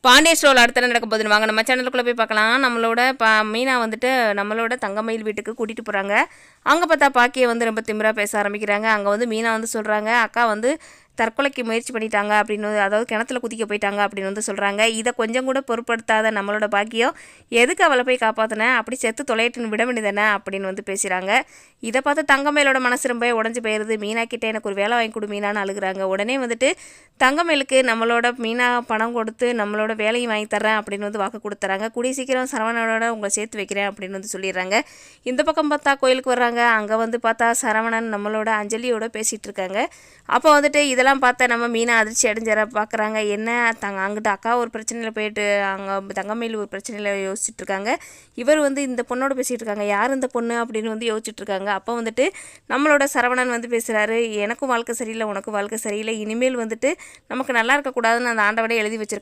பாண்டியன் ஸ்டோரில் அடுத்த என்ன நடக்க போகுதுன்னு வாங்க நம்ம சேனலுக்குள்ளே போய் பார்க்கலாம். நம்மளோட மீனா வந்துட்டு நம்மளோட தங்கமயில் வீட்டுக்கு கூட்டிகிட்டு போகிறாங்க. அங்கே பார்த்தா பாக்கியை வந்து ரொம்ப திமிராக பேச ஆரம்பிக்கிறாங்க. அங்கே வந்து மீனா வந்து சொல்கிறாங்க, அக்கா வந்து தற்கொலைக்கு முயற்சி பண்ணிட்டாங்க அப்படின்னு, அதாவது கிணத்துல குதிக்க போயிட்டாங்க அப்படின்னு வந்து சொல்கிறாங்க. இதை கொஞ்சம் கூட பொருட்படுத்தாத நம்மளோட பாக்கியம், எதுக்கு அவளை போய் காப்பாற்றினேன், அப்படி செத்து தொலைட்டுன்னு விட வேண்டியதானே அப்படின்னு வந்து பேசுகிறாங்க. இதை பார்த்து தங்கமயிலோட மனசு ரொம்ப உடஞ்சி போயிடுது. மீனா கிட்டே எனக்கு ஒரு வேலை வாங்கி கொடு மீனான்னு அழுகுறாங்க. உடனே வந்துட்டு தங்கமயிலுக்கு நம்மளோட மீனா பணம் கொடுத்து நம்மளோட வேலையும் வாங்கி தரேன் அப்படின்னு வந்து வாக்கு கொடுத்துறாங்க. கூடிய சீக்கிரம் சரவணனோட உங்களை சேர்த்து வைக்கிறேன் அப்படின்னு வந்து சொல்லிடுறாங்க. இந்த பக்கம் பார்த்தா கோயிலுக்கு வர்றாங்க. அங்கே வந்து பார்த்தா சரவணன் நம்மளோட அஞ்சலியோட பேசிகிட்டு இருக்காங்க. அப்போ வந்துட்டு இதெல்லாம் பார்த்தா நம்ம மீனா அதிர்ச்சி அடைஞ்சிட பார்க்குறாங்க. என்ன அங்கிட்ட அக்கா ஒரு பிரச்சனையில் போயிட்டு அங்கே தங்கமயில் ஒரு பிரச்சனையில் யோசிச்சுட்டு இருக்காங்க. இவர் வந்து இந்த பொண்ணோட பேசிகிட்டு இருக்காங்க. யார் இந்த பொண்ணு அப்படின்னு வந்து யோசிச்சுட்டு இருக்காங்க. அப்போ வந்துட்டு நம்மளோட சரவணன் வந்து பேசுகிறாரு, எனக்கும் வாழ்க்கை சரியில்லை, உனக்கும் வாழ்க்கை சரியில்லை, இனிமேல் வந்துட்டு நமக்கு நல்லா இருக்கக்கூடாதுன்னு அந்த ஆண்டவனே எழுதி வச்சிருக்காங்க.